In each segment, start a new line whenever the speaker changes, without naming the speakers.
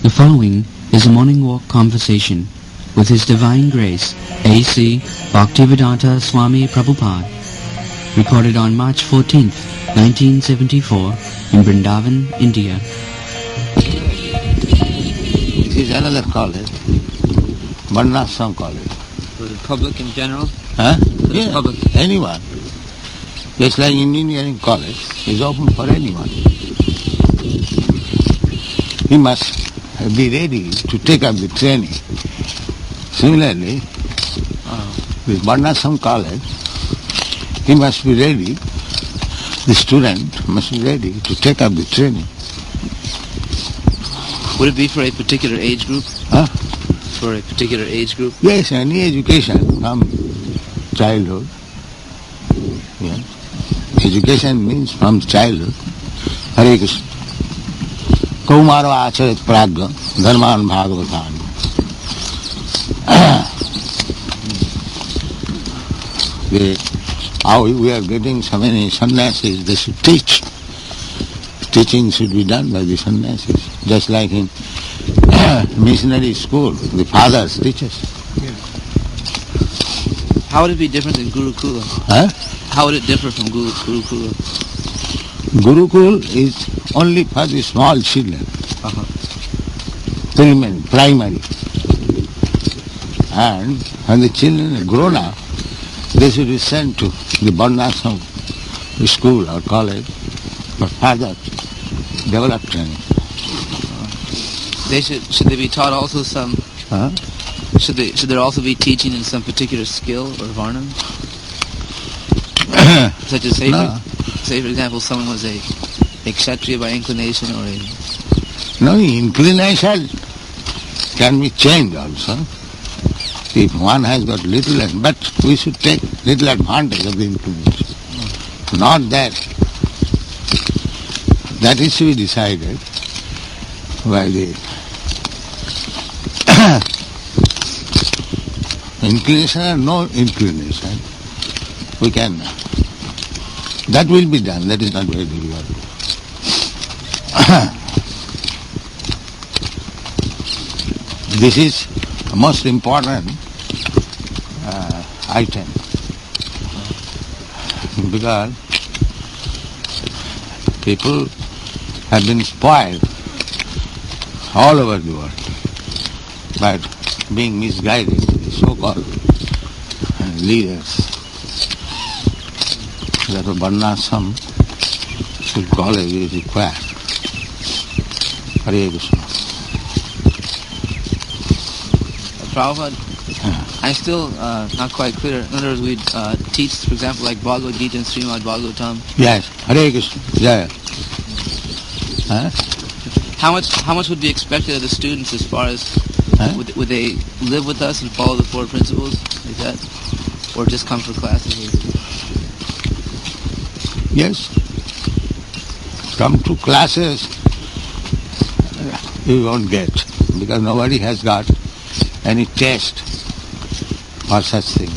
The following is a morning walk conversation with His Divine Grace A.C. Bhaktivedanta Swami Prabhupada, recorded on March 14th, 1974 in Vrindavan, India.
This is another college, Varnashram College.
For the public in general?
Huh?
For the
Yeah,
public.
anyone. Just like engineering college is open for anyone. He must be ready to take up the training. Similarly, with Varnashram College, he must be ready, the student must be ready to take up the training.
Would it be for a particular age group?
Huh?
For a particular age group?
Yes, any education from childhood. Yeah. Education means from childhood. Hare Krishna. Kaumaro acharit pragya dharman bhagavatam. How we are getting so many sannyasis, they should teach. Teaching should be done by the sannyasis. Just like in missionary school, the fathers teach us.
How would it be different than Gurukula?
Huh?
How would it differ from Gurukula?
Gurukul is only for the small children, primary. And when the children are grown up, they should be sent to the Varnashram school or college for further developed training.
Should they be taught also some?
Huh?
Should there also be teaching in some particular skill or varnam? Such as say for example, someone was a kshatriya by inclination or a.
No, inclination can be changed also. If one has got little, but we should take little advantage of the inclination. Not that. That is to be decided by the inclination or no inclination. We can. That will be done. That is not very difficult. This is the most important item because people have been spoiled all over the world by being misguided, so-called leaders. That Varnashram college is required. Hare Krishna.
Prabhupada, I'm still not quite clear. In other words, we teach, for example, like Bhagavad Gita and Srimad Bhagavatam.
Yes, Hare Krishna. Jaya. Huh?
How much would be expected of the students as far as would they live with us and follow the four principles like that, or just come for classes?
Yes. Come to classes you won't get because nobody has got any taste for such thing.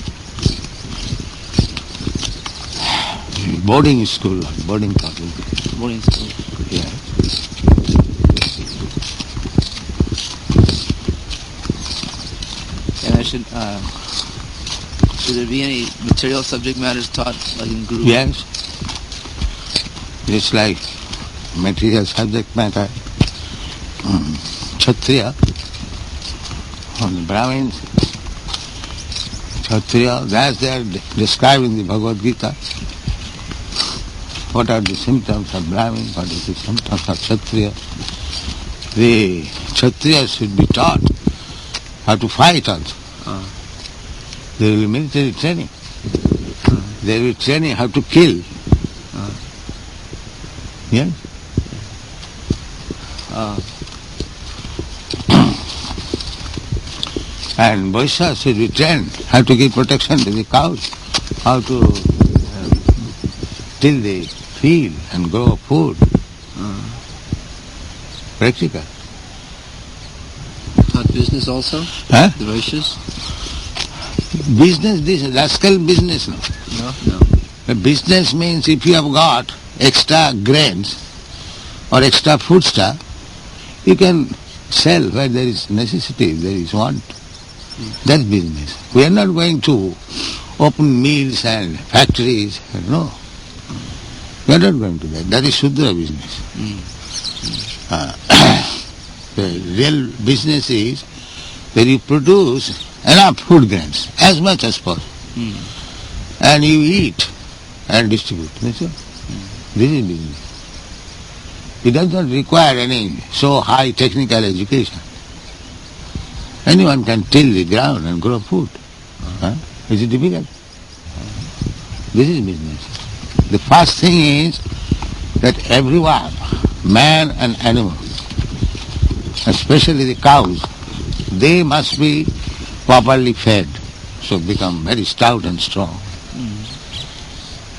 Boarding school, boarding college.
Boarding school.
Yeah.
And should there be any material subject matters taught like in Guru?
Yes. It's like material subject matter. Kshatriya, on the Brahmins, Kshatriya, that's they are described in the Bhagavad Gita. What are the symptoms of Brahmin? What are the symptoms of Kshatriya? The Kshatriya should be taught how to fight also. There will be military training. There will be training how to kill. Yes? And Vaishya should be trained how to give protection to the cows, how to till the field and grow food. Practical.
Taught business also?
Huh?
The Vaishyas?
Business, this rascal business now.
No.
The business means if you have got extra grains or extra food stuff, you can sell where there is necessity, there is want. That's business. We are not going to open mills and factories. No. We are not going to that. That is Shudra business. The real business is that you produce enough food grains, as much as possible, and you eat and distribute. That's all. This is business. It does not require any so high technical education. Anyone can till the ground and grow food. Is it difficult? This is business. The first thing is that everyone, man and animal, especially the cows, they must be properly fed, so become very stout and strong.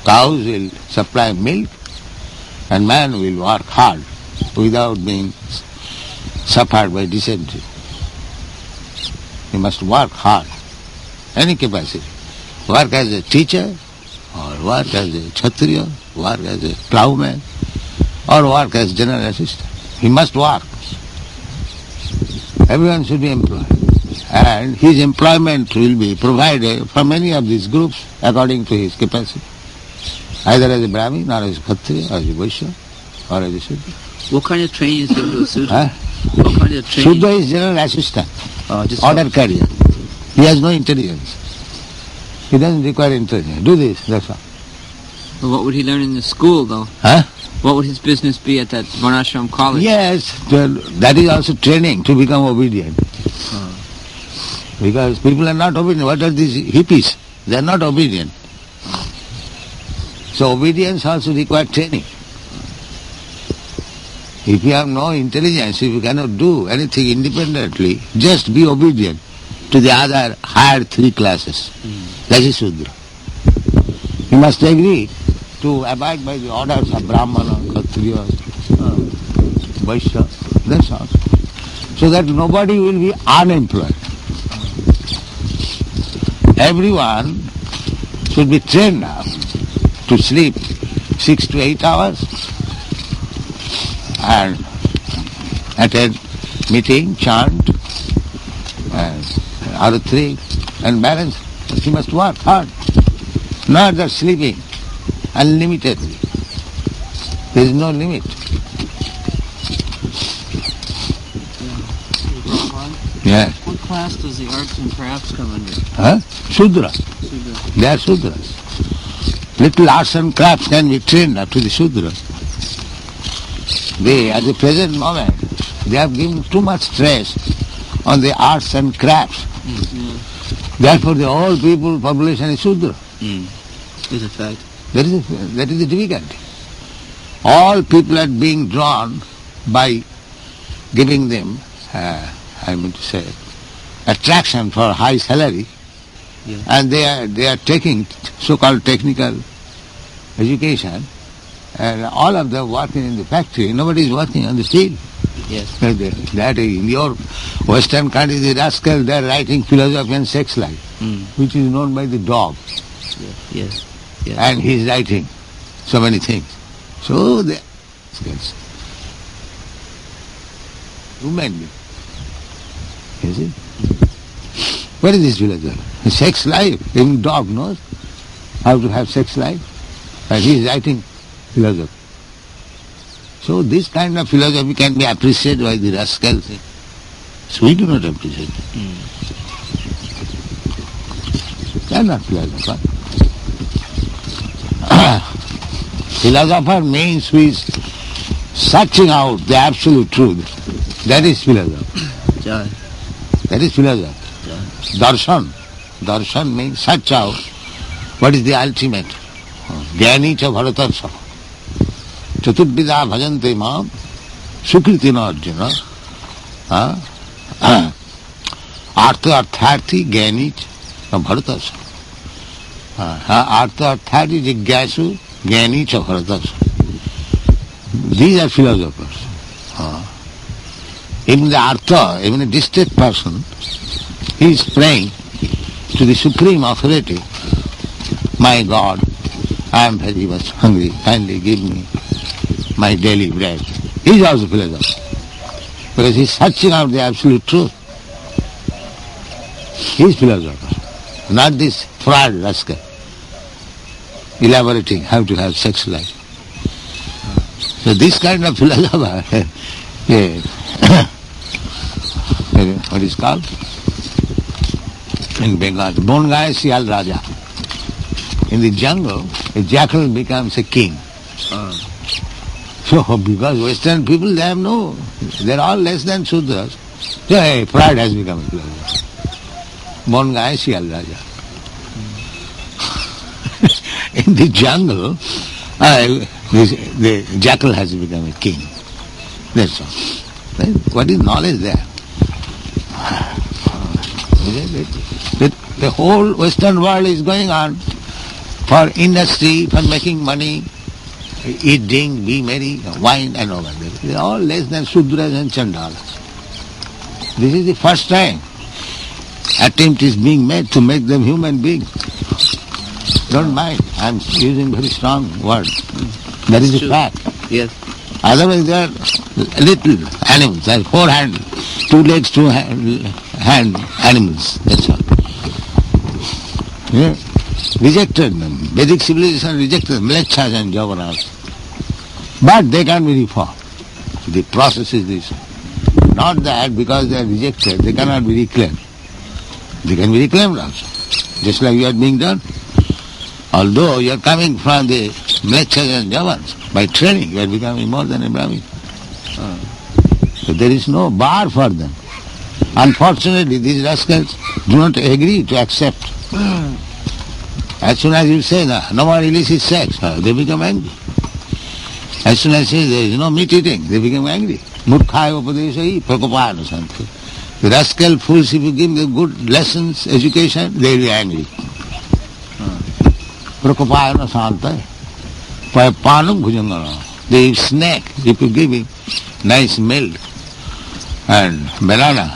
Cows will supply milk and man will work hard without being suffered by dysentery. He must work hard, any capacity. Work as a teacher, or work as a kshatriya, work as a plowman, or work as general assistant. He must work. Everyone should be employed. And his employment will be provided from any of these groups according to his capacity. Either as a Brahmin, or as a Kshatriya, or as a Vaishya, or as a Shudra.
What kind of training is given to a Shudra?
Huh?
What kind of training?
Shudra is general assistant,
Just
order carrier. He has no intelligence. He doesn't require intelligence. Do this, that's all.
Well, what would he learn in the school, though?
Huh?
What would his business be at that Varnashram college?
Yes, that is also training to become obedient. Because people are not obedient. What are these hippies? They are not obedient. So obedience also requires training. If you have no intelligence, if you cannot do anything independently, just be obedient to the other higher three classes. That is Shudra. You must agree to abide by the orders of Brahmana, Kshatriya, Vaishya, that's all. So that nobody will be unemployed. Everyone should be trained now to sleep 6 to 8 hours and attend meeting, chant, and aratri, and balance. He must work hard, not just sleeping unlimitedly. There is no limit. Yeah.
What class does the arts and crafts come under?
Huh? Shudra. They are Shudras. Little arts and crafts can be trained up to the Shudra. They, at the present moment, they have given too much stress on the arts and crafts. Therefore the whole people, population is Shudra.
Is a fact.
That is the difficulty. All people are being drawn by giving them, attraction for high salary, and they are taking so-called technical education, and all of them working in the factory. Nobody is working on the field.
Yes.
That in your Western country, the rascals, they are writing philosophy and sex life, which is known by the dog.
Yes. Yes.
And he is writing so many things. So the rascals, human being. You see? What is this philosophy? Sex life. Even dog knows how to have sex life. And he is writing philosophy. So this kind of philosophy can be appreciated by the rascals. So we do not appreciate it. They are not philosophers. Philosopher means who is searching out the absolute truth. That is philosophy.
Jai.
That is philosophy. Darshan. Darshan means search out what is the ultimate. Jnani cha bharatarsha. Chaturvida bhajante maam sukritina arjuna. Artha artharthi jnani cha bharatarsha. Artha artharthi jigyasu jnani cha bharatarsha. These are philosophers. Even the artha, even a distant person, he is praying to the Supreme Authority, my God, I am very much hungry, kindly give me my daily bread. He is also philosopher. because he's searching out the absolute truth. He's philosopher, not this fraud rascal, elaborating how to have sex life. So this kind of philosopher, what is called? In Bengal, Bongai Sial Raja. In the jungle, a jackal becomes a king. So, because Western people, they're all less than Sudras. So, hey, pride has become a philosopher. Bongai Sial Raja. In the jungle, the jackal has become a king. That's all. What is knowledge there? The whole Western world is going on for industry, for making money, eat, drink, be merry, wine and all that. They are all less than Sudras and Chandalas. This is the first time attempt is being made to make them human beings. Don't mind, I'm using very strong words. That is the fact.
Yes.
Otherwise they are little animals, like 4 hands, 2 legs, 2 hand animals, that's all. Yeah. Rejected them. Vedic civilization rejected them, Mlecchas and Javanas. But they can be reformed. The process is this. Not that because they are rejected, they cannot be reclaimed. They can be reclaimed also. Just like you are being done. Although you are coming from the Mlecchas and Javans, by training you are becoming more than a Brahmin. So there is no bar for them. Unfortunately, these rascals do not agree to accept. As soon as you say no more illicit sex, they become angry. As soon as you say there is no meat eating, they become angry. Murkhaya upadesai prakopayana santi. The rascal fools, if you give them good lessons, education, they will be angry. Prakopayana santa. Panam bhujangana. The snake, if you give him nice milk and banana,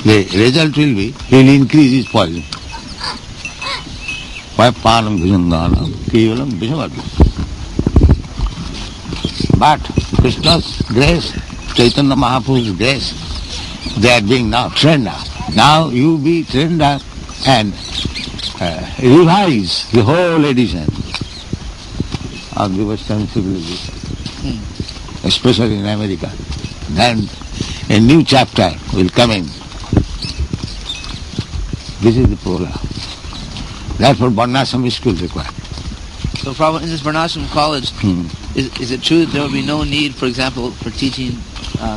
the result will be he will increase his poison. Panam bhujangana kevalam vishamati. But Krishna's grace, Chaitanya Mahaprabhu's grace, they are being now trained up. Now you be trained up and revise the whole edition of the Western civilization, especially in America. Then a new chapter will come in. This is the program. Therefore, Varnashram school required.
So, Prabhupada, in this Varnashram college, is it true that there will be no need, for example, for teaching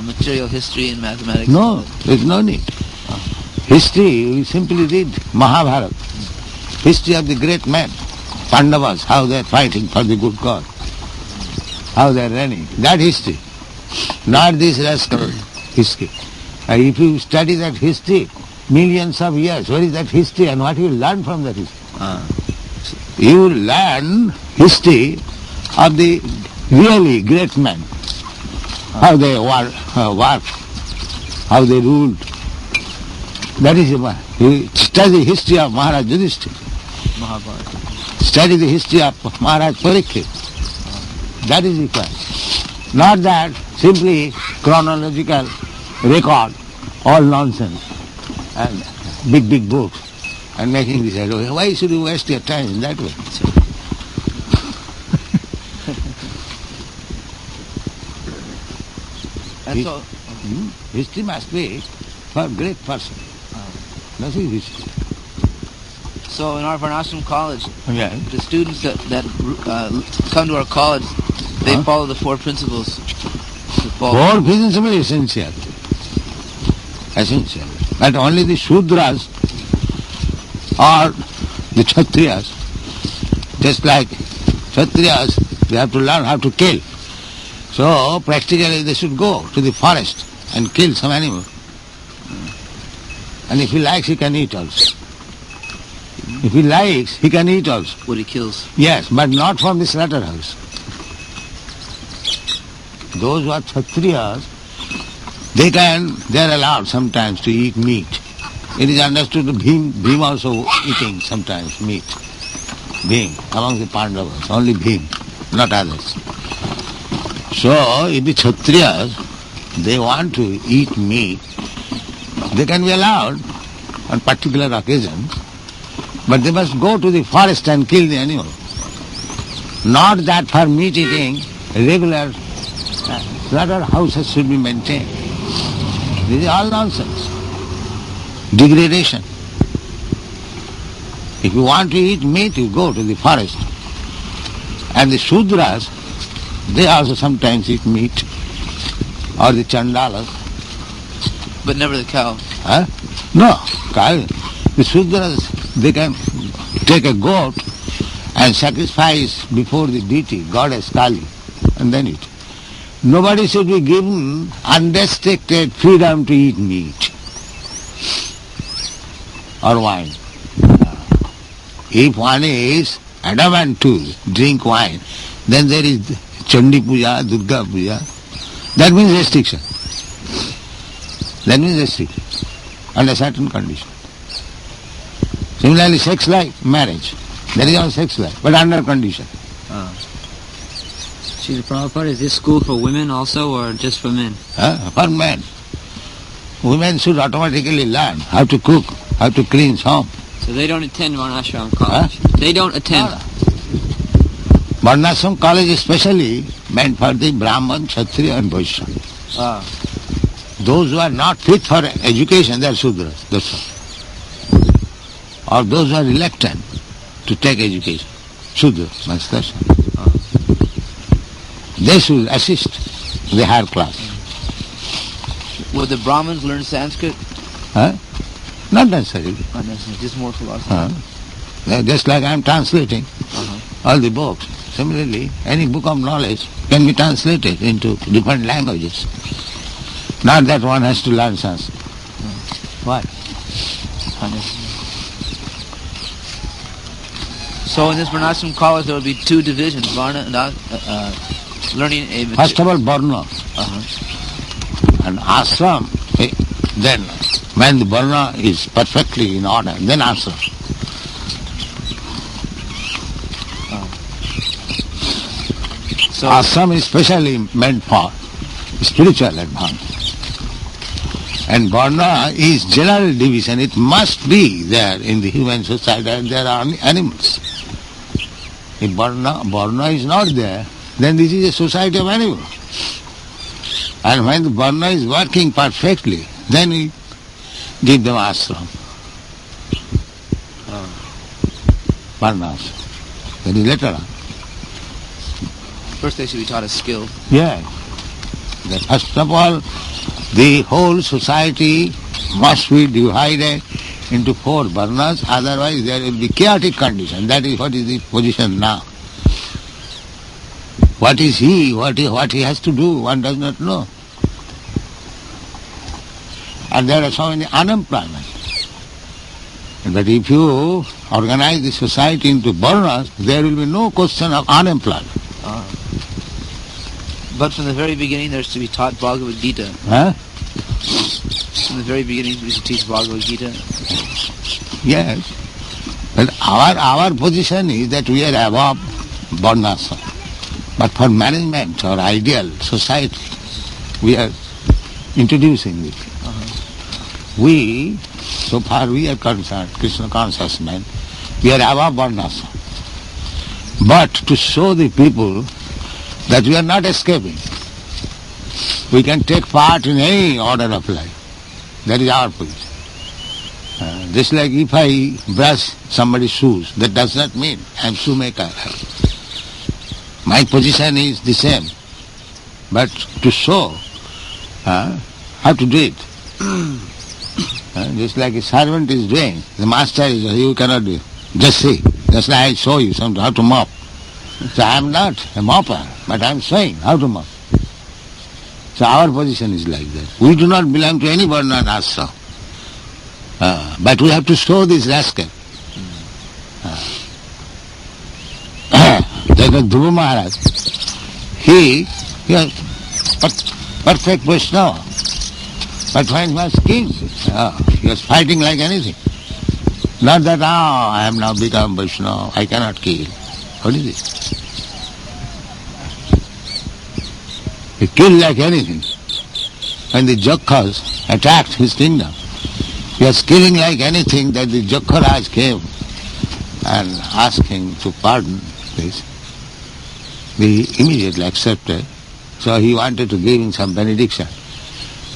material history and mathematics?
No, there is no need. History, we simply read Mahabharata, history of the great men, Pandavas, how they are fighting for the good cause, how they are running. That history, not this rascal history. If you study that history, millions of years, where is that history and what you learn from that history? You learn history of the really great men, how they worked, how they ruled. That is the one. You study the history of Maharaj Yudhishthira. Study the history of Maharaj Parikshit. That is the point. Not that simply chronological record, all nonsense, and big books, and making this idea. Why should you waste your time in that way? History must be for a great person. Nothing history.
So in our Varnashram college,
Yeah.
the students that come to our college, they follow the 4 principles.
Four principles essential. Essential. But only the Shudras or the Kshatriyas, just like Kshatriyas, they have to learn how to kill. So practically they should go to the forest and kill some animal. And if he likes, he can eat also. If he likes, he can eat also.
What he kills.
Yes, but not from the slaughterhouse. Those who are Kshatriyas, they are allowed sometimes to eat meat. It is understood that Bhim also eating sometimes meat. Bhim, among the Pandavas, only Bhim, not others. So, if the Kshatriyas, they want to eat meat, they can be allowed on particular occasions, but they must go to the forest and kill the animal. Not that for meat eating, regular slaughterhouses should be maintained. This is all nonsense. Degradation. If you want to eat meat, you go to the forest. And the Shudras, they also sometimes eat meat, or the Chandalas.
But never the cow.
Huh? No, cow. The Shudras, they can take a goat and sacrifice before the deity, goddess Kali, and then eat. Nobody should be given unrestricted freedom to eat meat or wine. If one is adamant to drink wine, then there is Chandi Puja, Durga Puja. That means restriction. That means restriction under certain conditions. Similarly, sex life, marriage. There is no sex life, but under condition.
Srila Prabhupada, is this school for women also or just for men?
For men. Women should automatically learn how to cook, how to clean home.
So they don't attend Varnashram college? They don't attend?
Varnashram college is specially meant for the Brahman, Kshatriya and Vaishya. Those who are not fit for education, they are Sudras. That's all. Or those who are reluctant to take education. Sudras, that's all. They should assist the higher class.
Would the Brahmins learn Sanskrit?
Not necessarily.
Not necessarily, just more philosophy.
Just like I am translating all the books. Similarly, any book of knowledge can be translated into different languages. Not that one has to learn Sanskrit. Why?
So in this Varnashram college there will be two divisions, Varna and learning a...
First of all, Varna. And Ashram, then when the Varna is perfectly in order, then Ashram.
So
Ashram is specially meant for spiritual advance. And Varna is general division. It must be there in the human society, and there are animals. If Varna is not there, then this is a society of animals. And when the Varna is working perfectly, then we give them ashram. Varna ashram. That is later on.
first they should be taught a skill.
Yeah. First of all, the whole society must be divided into 4 varnas, otherwise there will be chaotic condition. That is what is the position now. What is he, what he has to do, one does not know. And there are so many unemployment. But if you organize the society into varnas, there will be no question of unemployment.
But from the very beginning there's to be taught Bhagavad Gita.
Huh?
From the very beginning we should teach Bhagavad Gita.
Yes. But our position is that we are above varnashram. But for management or ideal society, we are introducing it. We, so far we are concerned, Krishna conscious men, we are above varnashram. But to show the people that we are not escaping, we can take part in any order of life. That is our position. Just like if I brush somebody's shoes, that does not mean I am shoemaker. My position is the same. But to show how to do it. Just like a servant is doing, the master is, you cannot do it. Just see. Just like I show you how to mop. So I am not a mopper, but I am showing how to mop. So our position is like that. We do not belong to any varna and ashram. But we have to show this rascal. Like Dhruva Maharaj, he was perfect Vaishnava. But when he was king, he was fighting like anything. Not that, I am now become Vaishnava, I cannot kill. What is it? He killed like anything. when the Jakhas attacked his kingdom, he was killing like anything, that the Jakharaj came and asked him to pardon this. He immediately accepted. So he wanted to give him some benediction,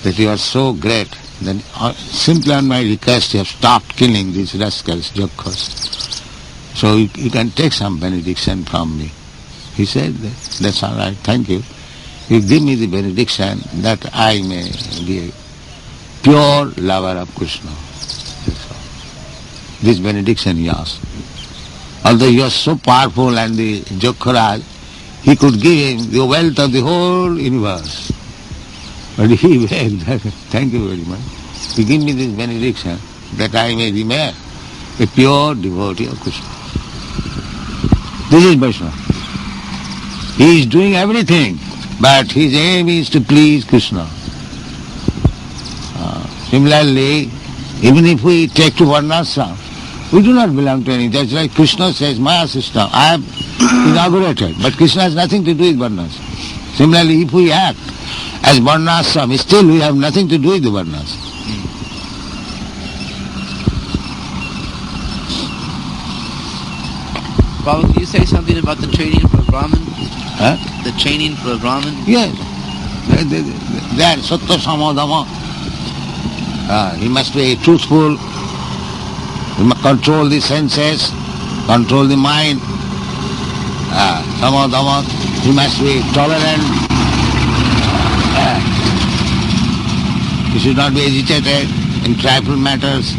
that you are so great, that simply on my request you have stopped killing these rascals, Jakhas. So you can take some benediction from me. He said, that's all right, thank you. You give me the benediction that I may be a pure lover of Krishna. This benediction he asked. Although he was so powerful and the Jakharaj, he could give him the wealth of the whole universe. But he begged, thank you very much. You give me this benediction that I may remain a pure devotee of Krishna. This is Vaishnava. He is doing everything, but his aim is to please Krishna. Similarly, even if we take to Varnashram, we do not belong to any. That's like Krishna says, Maya system, I have inaugurated, but Krishna has nothing to do with Varnashram. Similarly, if we act as Varnashram, still we have nothing to do with the Varnashram.
Prabhupada, can you say something about the training for a Brahmin?
Huh?
The training for a Brahmin?
Yes. They are Sattva Samadhama. He must be truthful. He must control the senses, control the mind. Samadhama. He must be tolerant. He should not be agitated in trifle matters.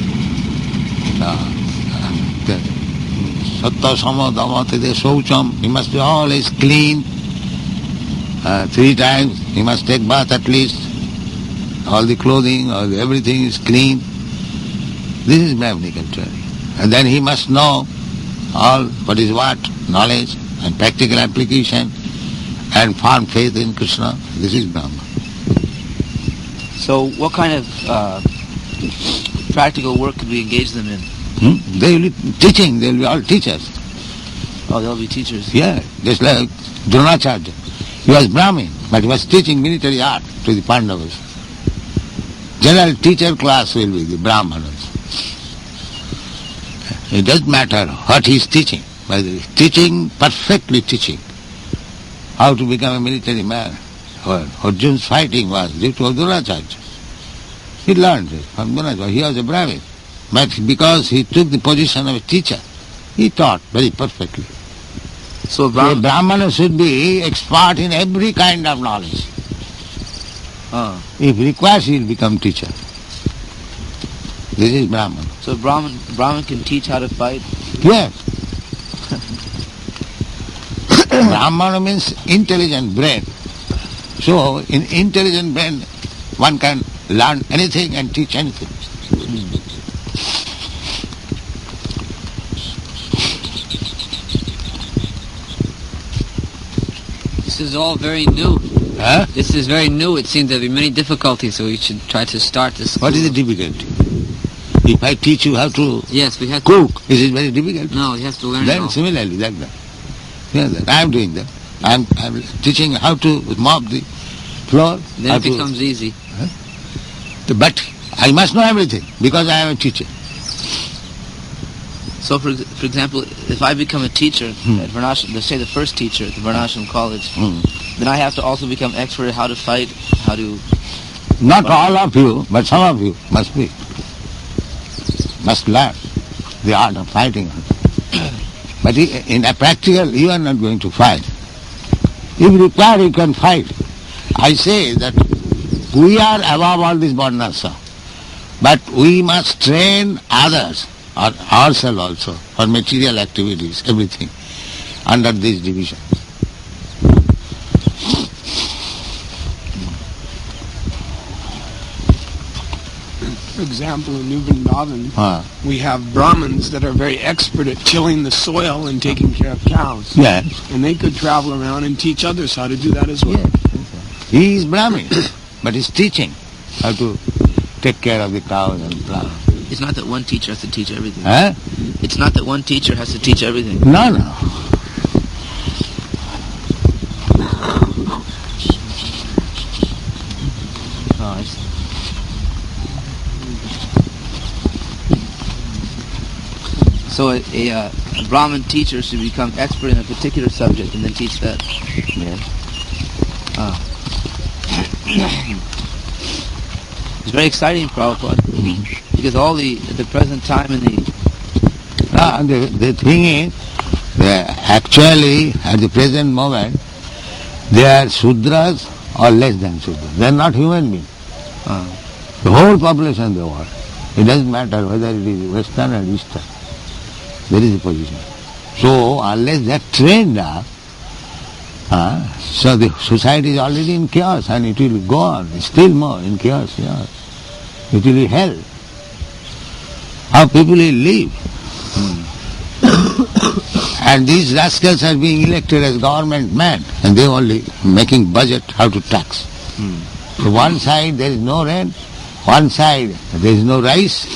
Sattva Samadhama Tide Shaucham. He must be always clean. 3 times he must take bath at least. All the clothing, everything is clean. This is Brahminical training. And then he must know all what is what, knowledge and practical application and firm faith in Krishna. This is Brahma.
So what kind of practical work could we engage them in?
They will be teaching, they will be all teachers.
Oh, they'll be teachers.
Yeah, just like Dronacharya. He was Brahmin, but he was teaching military art to the Pandavas. General teacher class will be the Brahmanas. It doesn't matter what he is teaching, but teaching, perfectly teaching how to become a military man. Arjun's fighting was due to Dronacharya. He learned it from Dronacharya. He was a Brahmin. But because he took the position of a teacher, he taught very perfectly.
So
A Brahmana should be expert in every kind of knowledge. If requires, he will become teacher. This is Brahman.
So Brahman can teach how to fight?
Yes. Brahmana means intelligent brain. So in intelligent brain, one can learn anything and teach anything.
This is all very new.
Huh?
This is very new. It seems there will be many difficulties, so we should try to start this.
What is the difficulty? If I teach you how to
Yes, we have to.
cook, is it very difficult?
No, you have to learn it
Then
all.
similarly, like that. Yes, I am doing that. I am teaching how to mop the floor.
Then
how
it becomes easy.
But I must know everything because I am a teacher.
So for example, if I become a teacher at Varnashram, let's say the first teacher at the Varnashram College, then I have to also become expert at how to fight, how to...
Not all of you, but some of you must be. Must learn the art of fighting. But in a practical, you are not going to fight. If required, you can fight. I say that we are above all this Varnashram, but we must train others, or ourselves also, for material activities, everything, under this division.
For example, in New Vrindavan, we have Brahmins that are very expert at tilling the soil and taking care of cows.
Yes.
And they could travel around and teach others how to do that as well.
Yes. He is Brahmin, but he's teaching how to take care of the cows and plants.
It's not that one teacher has to teach everything.
Huh?
It's not that one teacher has to teach everything.
No.
Oh, I So a Brahmin teacher should become expert in a particular subject and then teach that.
Yes.
It's very exciting, Prabhupada, because all the at the present time in
the thing is, actually at the present moment, they are Sudras or less than Sudras. They are not human beings. The whole population of the world. It doesn't matter whether it is Western or Eastern. There is a position. So unless they are trained up, so the society is already in chaos and it will go on still more in chaos. Yes. It will be hell. How people will live. And these rascals are being elected as government men and they only making budget how to tax. So one side there is no rent, one side there is no rice,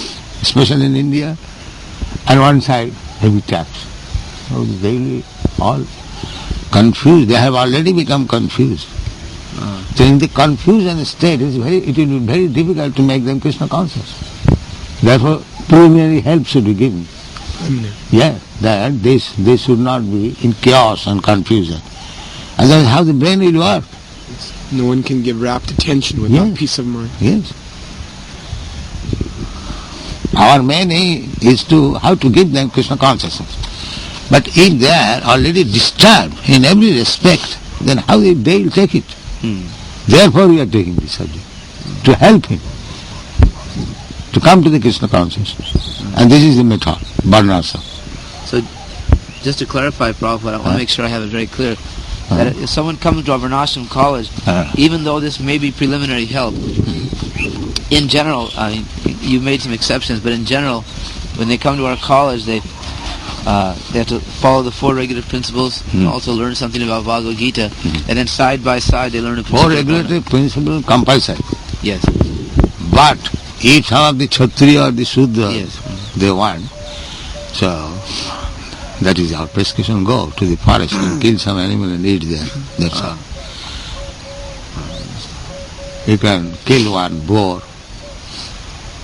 especially in India, and one side heavy tax. So they all confused. They have already become confused. So in the confusion state, it will be very difficult to make them Krishna conscious. Therefore, preliminary help should be given. Yeah, that they should not be in chaos and confusion. Otherwise, how the brain will work?
No one can give rapt attention without peace of mind.
Yes. Our main aim is how to give them Krishna consciousness. But if they are already disturbed in every respect, then how they will take it? Therefore we are taking this subject, to help him to come to the Krishna consciousness. And this is the method, Varnasa.
So, just to clarify, Prabhupada, I want to make sure I have it very clear, that if someone comes to a Varnashram college, even though this may be preliminary help, in general, I mean, you made some exceptions, but in general, when they come to our college, they have to follow the 4 regular principles, and also learn something about Bhagavad Gita, and then side by side they learn a
4 regulatory principles compulsory.
Yes.
But if some of the Kshatriya or the Shudra they want, so that is our prescription. Go to the forest and kill some animal and eat there. That's all. You can kill one boar,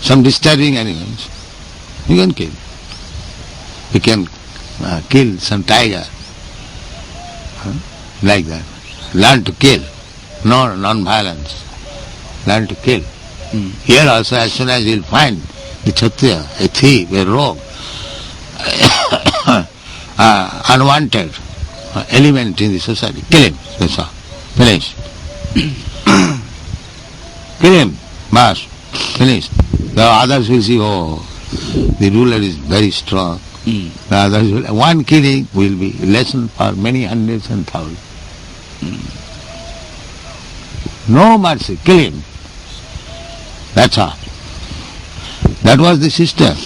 some disturbing animals, you can kill. You can kill some tiger, like that. Learn to kill, no non-violence. Learn to kill. Here also, as soon as you will find the Kshatriya, a thief, a rogue, unwanted element in the society, kill him. That's all. Finish. Kill him. Mas. Finish. The others will see, the ruler is very strong. The others will, one killing will be lesson for many hundreds and thousands. No mercy. Kill him. That's all. That was the system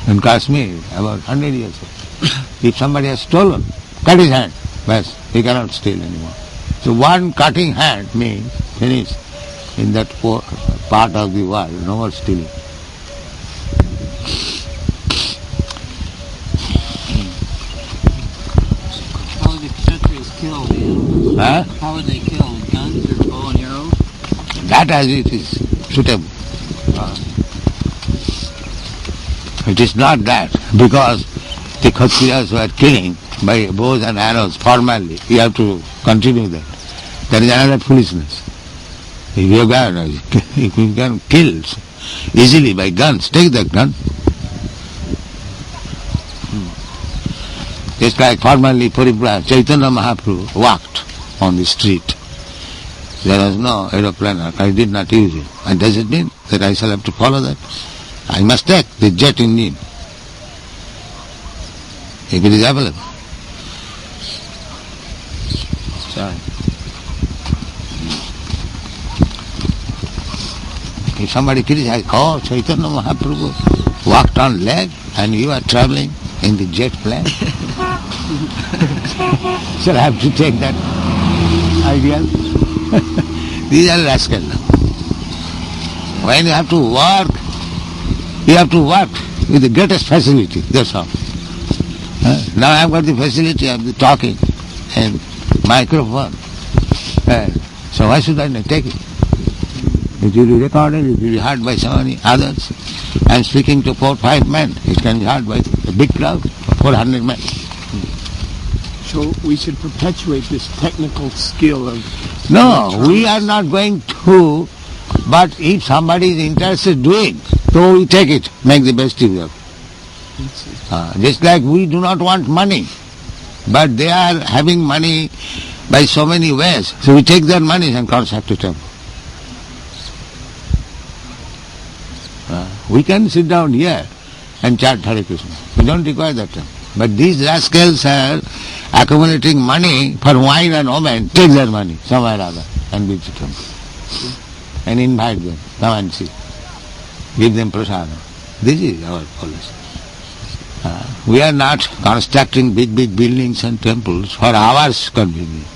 in Kashmir about 100 years ago. If somebody has stolen, cut his hand. Bas, he cannot steal anymore. So one cutting hand means finish in that part of the world, no more stealing.
How would the Kshatriyas kill the animals? How would they kill? With guns or bow and arrows?
That as it is suitable. It is not that, because the Kshatriyas were killing by bows and arrows formally. You have to continue that. That is another foolishness. If you can kill easily by guns, take that gun. Just like formerly Chaitanya Mahaprabhu walked on the street. There was no aeroplane, I did not use it. And does it mean that I shall have to follow that? I must take the jet engine, if it is available. Sorry. If somebody criticizes, Chaitanya Mahaprabhu walked on leg and you are traveling in the jet plane. Shall I have to take that ideal? These are rascals now. When you have to work with the greatest facility, that's all. Now I have got the facility of the talking and microphone. So why should I not take it? It will be recorded, it will be heard by so many others. I am speaking to 4 or 5 men. It can be heard by a big crowd, 400 men.
So we should perpetuate this technical skill of...
No, we are not going to, but if somebody is interested in doing, so we take it, make the best use of it. Just like we do not want money, but they are having money by so many ways, so we take their money and construct a temple. We can sit down here and chant Hare Krishna. We don't require that temple. But these rascals are accumulating money for wine and women, take their money somewhere or other and build the temple. And invite them, come and see. Give them prasadam. This is our policy. We are not constructing big buildings and temples for our convenience,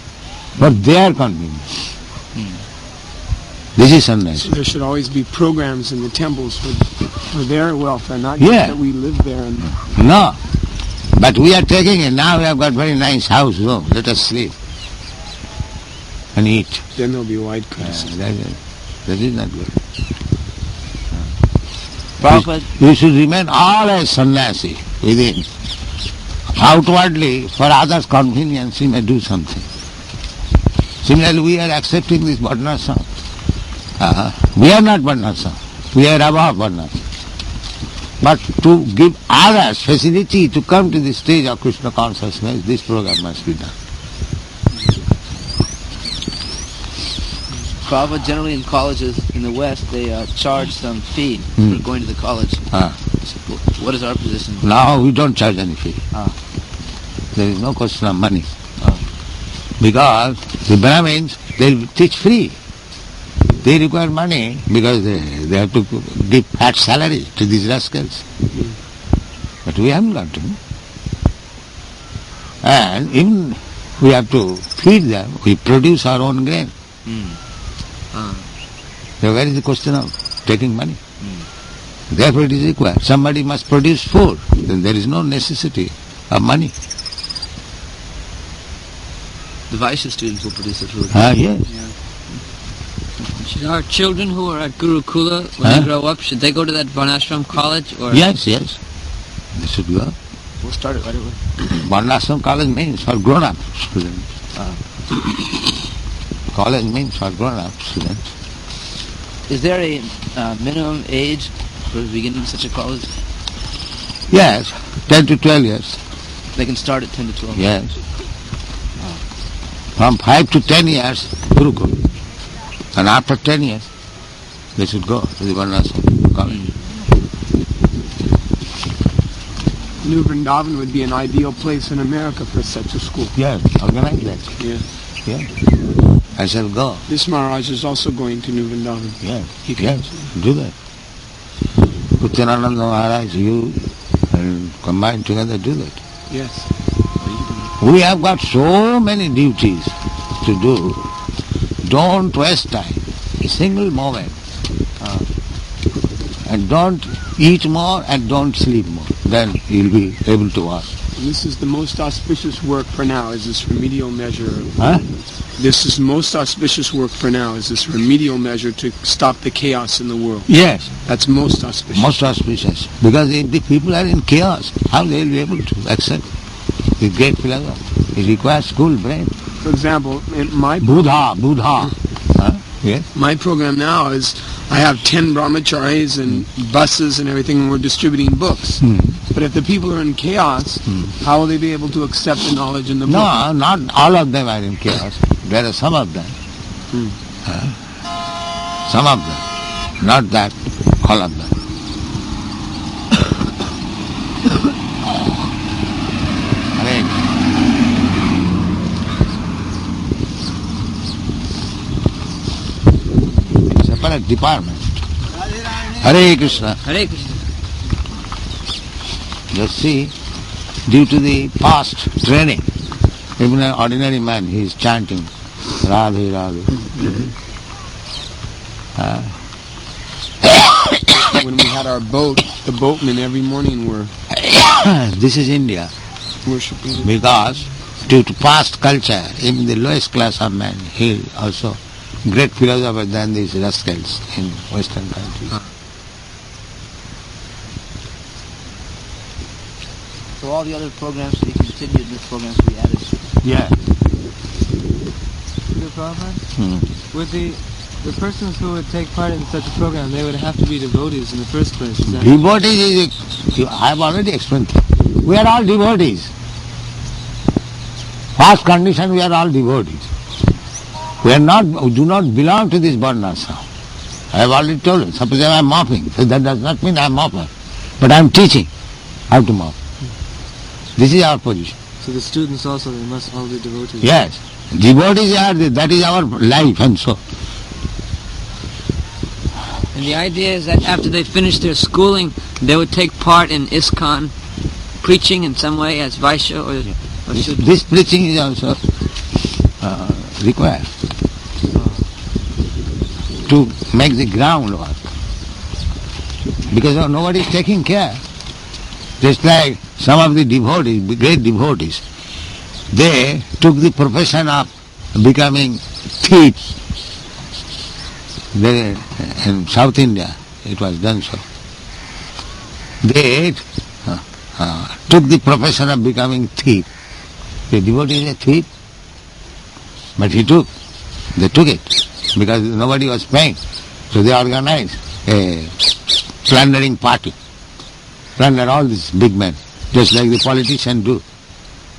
for their convenience. This is sannyas.
So there should always be programs in the temples for their welfare, not just that we live there.
No. But we are taking it. Now we have got very nice house. So let us sleep and eat.
Then there will be wide criticism.
That is not good.
Prabhupada,
You should remain always sannyasi within. Outwardly, for others' convenience, you may do something. Similarly, we are accepting this Varnasam. We are not Varnasam. We are above Varnasam. But to give others facility to come to the stage of Krishna consciousness, this program must be done.
Prabhupada, generally in colleges in the West, they charge some fee for going to the college. What is our position?
Now we don't charge any fee. There is no question of money. Because the Brahmins, they teach free. They require money because they have to give fat salary to these rascals. But we haven't got to. And even we have to feed them. We produce our own grain. So where is the question of taking money? Therefore it is required. Somebody must produce food. Then there is no necessity of money.
The Vaishya students will produce the food.
Yes.
Should our children who are at Gurukula, when they grow up, should they go to that Varnashram college? Or?
Yes. They should go.
We'll start it right away.
Varnashram college means for grown-up students. College means for grown-up students.
Is there a minimum age for beginning such a college?
Yes, 10 to 12 years.
They can start at 10 to 12?
Yes. From 5 to 10 years, Gurukul. And after 10 years, they should go to the Varnashram college.
New Vrindavan would be an ideal place in America for such a school.
Yes, organize that.
Yeah.
I shall go.
This Maharaj is also going to New Vrindavan.
Yes, do that. Uttanananda Maharaj, you and combine together, do that.
Yes.
We have got so many duties to do. Don't waste time, a single moment. And don't eat more and don't sleep more. Then you'll be able to work.
And this is the most auspicious work for now, is this remedial measure. This is most auspicious work for now, is this remedial measure to stop the chaos in the world.
Yes.
That's most auspicious.
Most auspicious. Because if the people are in chaos, how they will be able to accept the great philosophy? It requires cool brain.
For example, in my
Buddha. Yes.
My program now is I have 10 brahmacharis and buses and everything, and we're distributing books. But if the people are in chaos, how will they be able to accept the knowledge in the book?
No, not all of them are in chaos. There are some of them. Some of them. Not that, all of them. Separate department. Hare Krishna.
Hare Krishna.
Just see, due to the past training, even an ordinary man, he is chanting Radhe Radhe.
When we had our boat, the boatmen every morning were
This is India.
worshipping.
Because due to past culture, even the lowest class of man, he also great philosophers than these rascals in Western countries.
So all the other programs to be continued, this programs to be added.
Yeah.
Would the persons who would take part in such a program, they would have to be devotees in the first place? Is that
Devotees I have already explained. We are all devotees. First condition, we are all devotees. We do not belong to this varnashram. I have already told you. Suppose I am mopping, so that does not mean I am mopper. But I am teaching how to mop. This is our position.
So the students also, they must all be devotees?
Yes. Devotees are, that is our life and so.
And the idea is that after they finish their schooling, they would take part in ISKCON, preaching in some way as Vaishya or Sudra.
This preaching is also required to make the groundwork. Because nobody is taking care. Just like some of the devotees, the great devotees, they took the profession of becoming thieves. They, in South India, it was done so. They took the profession of becoming thief. The devotee is a thief, but they took it because nobody was paying. So they organized a plundering party, plunder all these big men, just like the politicians do.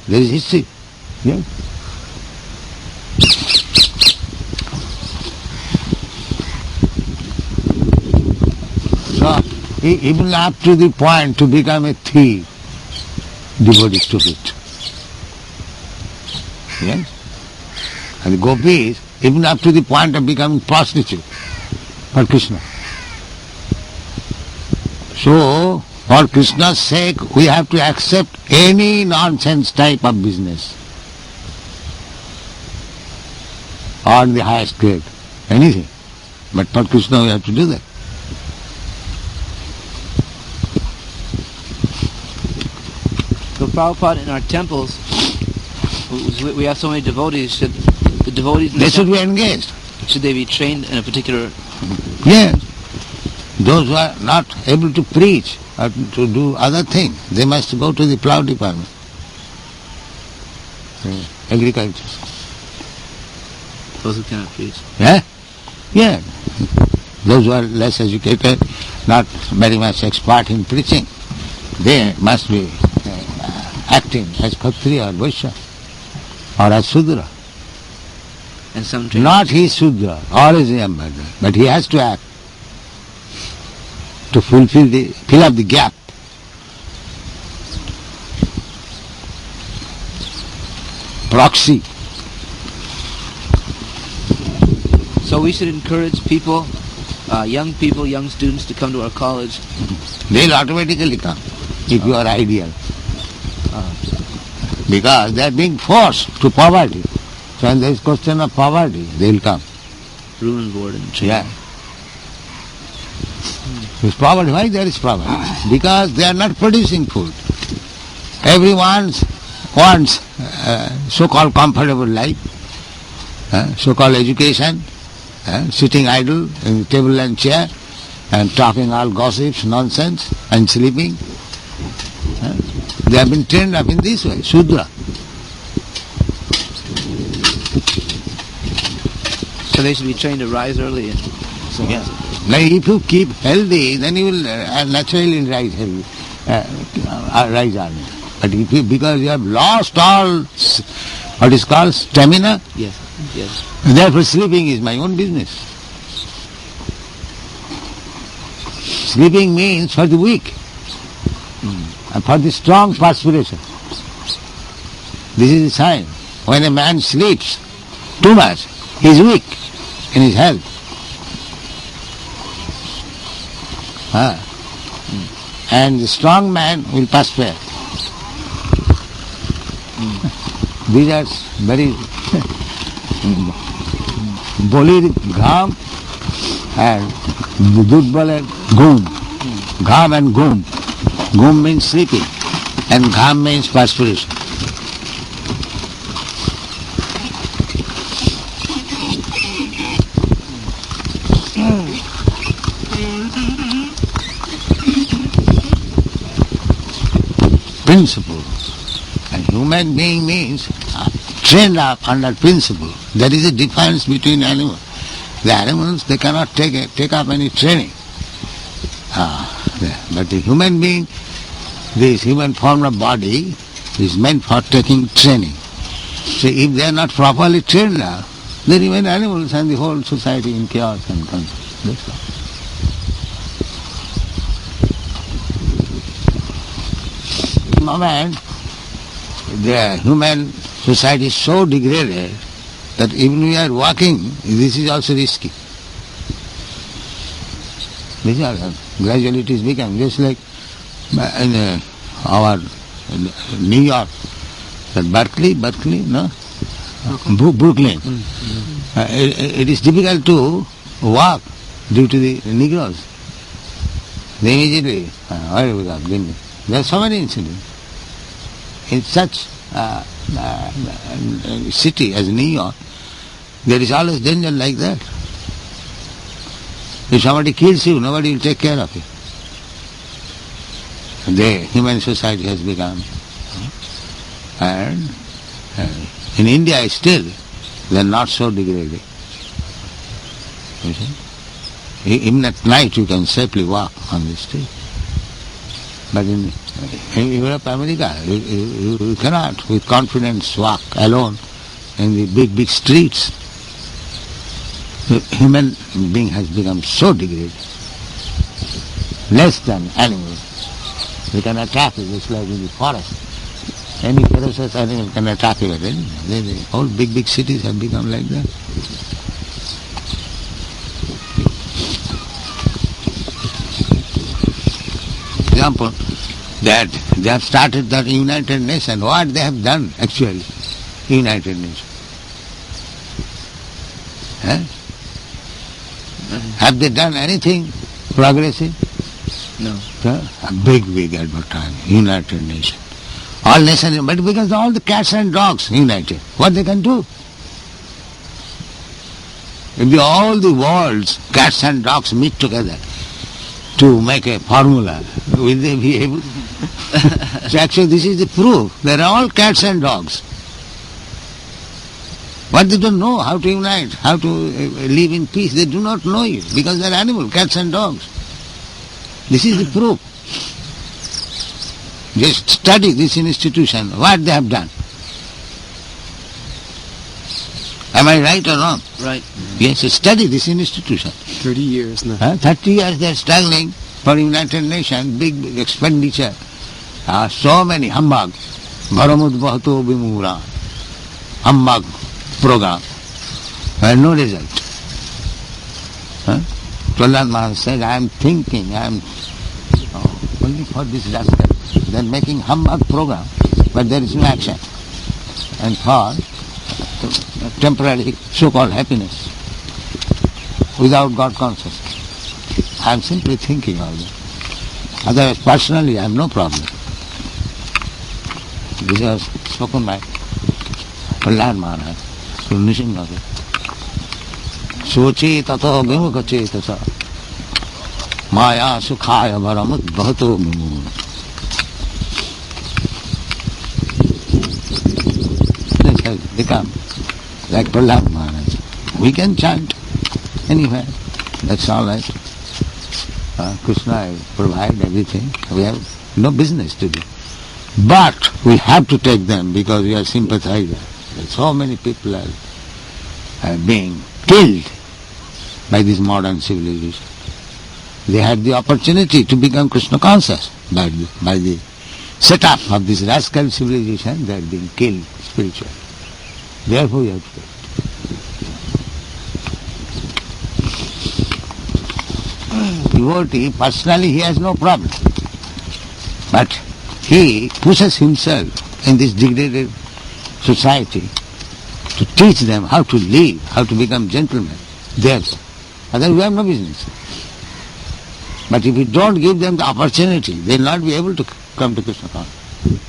There is history. Yeah. So, even up to the point to become a thief, devotees took it. Yes? And the gopis, even up to the point of becoming prostitute for Krishna. So, for Krishna's sake, we have to accept any nonsense type of business. On the highest grade, anything. But for Krishna we have to do that.
So Prabhupada, in our temples, we have so many devotees. Should the devotees...
They should be engaged.
Should they be trained in a particular...
Yes. Those who are not able to preach or to do other things, they must go to the plough department. Agriculture.
Those who cannot preach.
Yeah? Yeah. Those who are less educated, not very much expert in preaching, they must be acting as Kshatriya or Vaishya or as Sudra.
And some train...
Not he is Sudra or is ambassador, but he has to act to fill up the gap. Proxy.
So we should encourage people, young students to come to our college.
They will automatically come if you are ideal. Because they are being forced to poverty. So when there is question of poverty, they will come.
Room and board and training.
Yeah. There is poverty. Why there is poverty? Because they are not producing food. Everyone wants so-called comfortable life, so-called education, sitting idle in the table and chair and talking all gossips, nonsense and sleeping. They have been trained up in this way, Shudra.
So they should be trained to rise early. And so
Yeah. Like if you keep healthy, then you will naturally rise healthy, rise early. But if you, because you have lost all what is called stamina,
Yes.
therefore sleeping is my own business. Sleeping means for the weak, and for the strong perspiration. This is the sign. When a man sleeps too much, he is weak in his health. And the strong man will perspire. These are very Bolir Gham and Dudbal and Gum. Gham and Gum. Gum means sleeping and Gham means perspiration. principle. And human being means trained up under principle. There is a difference between animals. The animals, they cannot take up any training. But the human being, this human form of body is meant for taking training. So if they are not properly trained now, they remain animals and the whole society in chaos and confusion. That's all. The moment the human society is so degraded that even we are walking, this is also risky. Gradually it is becoming just like in our New York, Berkeley, no? Brooklyn. It is difficult to walk due to the Negroes. They immediately, there are so many incidents. In such city as New York, there is always danger like that. If somebody kills you, nobody will take care of you. The human society has become. And in India still, they are not so degraded. You see? Even at night you can safely walk on the street. But in Europe, America, you cannot with confidence walk alone in the big streets. The human being has become so degraded, less than animals. We can attack it just like in the forest. Any ferocious animal can attack you at any time. The whole big cities have become like that. Example, that they have started the United Nations. What they have done actually, United Nations? Have they done anything progressive?
No.
A big advertisement, United Nations. All nations, but because all the cats and dogs united, what they can do? If all the world's cats and dogs meet together to make a formula, will they be able? So actually this is the proof. They are all cats and dogs. But they don't know how to unite, how to live in peace. They do not know it because they are animals, cats and dogs. This is the proof. Just study this institution, what they have done. Am I right or wrong?
Right.
Yes, study this institution.
30 years now.
30 years they are struggling for United Nations, big expenditure. So many humbug, Bharamud Bahato Bimura, humbug program, and no result. Prahlad Maharaj said, I am thinking, only for this rascal. They are making humbug program, but there is no action. And for temporary so-called happiness, without God consciousness. I am simply thinking of that. Otherwise, personally, I have no problem. This was spoken by Prahlad Maharaj to Nishingadev. Sochi tato vimukha chetasa maya sukhaya varamut bhato mimur. This has become like Prahlad Maharaj. We can chant anywhere. That's all right. Krishna will provide everything. We have no business to do. But we have to take them because we are sympathizers. So many people are being killed by this modern civilization. They had the opportunity to become Krishna conscious by the setup of this rascal civilization. They are being killed spiritually. Therefore we have to take it. Devotee, personally he has no problem. But he pushes himself in this degraded society to teach them how to live, how to become gentlemen. Theirs. Otherwise we have no business. But if we don't give them the opportunity, they will not be able to come to Krishna consciousness.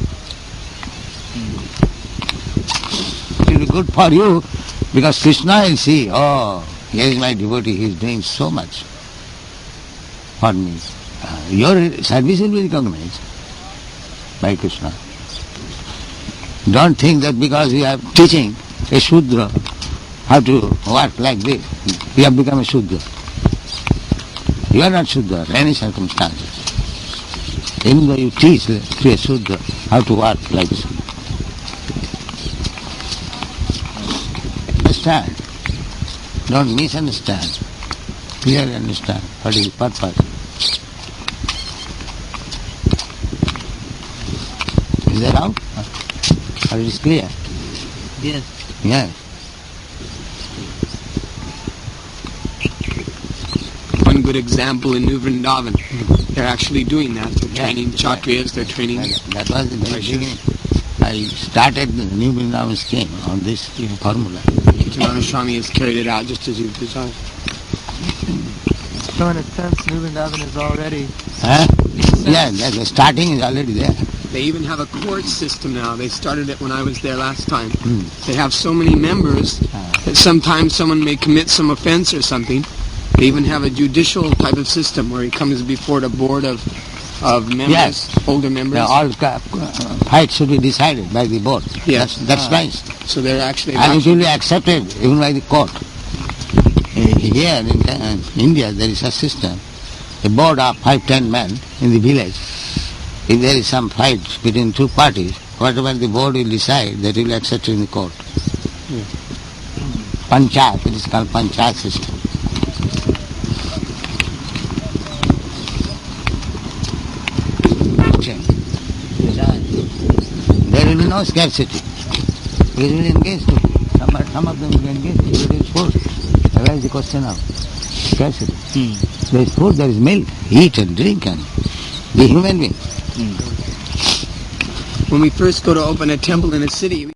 It will be good for you because Krishna will see, oh, here is my devotee, he is doing so much for me. Your service will be recognized. by Krishna. Don't think that because we are teaching a Shudra how to work like this, you have become a Shudra. You are not Shudra in any circumstances. Even though you teach to a Shudra how to work like this. Understand. Don't misunderstand. Clearly understand what is the purpose. Is that out? Or it is clear?
Yes.
Yes.
One good example in New Vrindavan, they're actually doing that. They're training Kshatriyas, they're training...
That was the very beginning. I started the New Vrindavan scheme on this formula.
Janana Swami has carried it out just as you've designed.
So in a sense, New Vrindavan is already...
Huh? Yeah, the starting is already there.
They even have a court system now. They started it when I was there last time. They have so many members that sometimes someone may commit some offense or something. They even have a judicial type of system where he comes before the board of members, older members.
All fights should be decided by the board.
Yes.
That's nice.
So they're actually...
And it will be accepted even by the court. Here in India there is a system. A board of 5-10 men in the village. If there is some fight between two parties, whatever the board will decide, that will be accepted in the court. Panchayat, it is called Panchayat system. There will be no scarcity. We will engage to some of them will engage to produce food. Where is the question of scarcity? There is food, there is milk, eat and drink and be human being.
When we first go to open a temple in a city,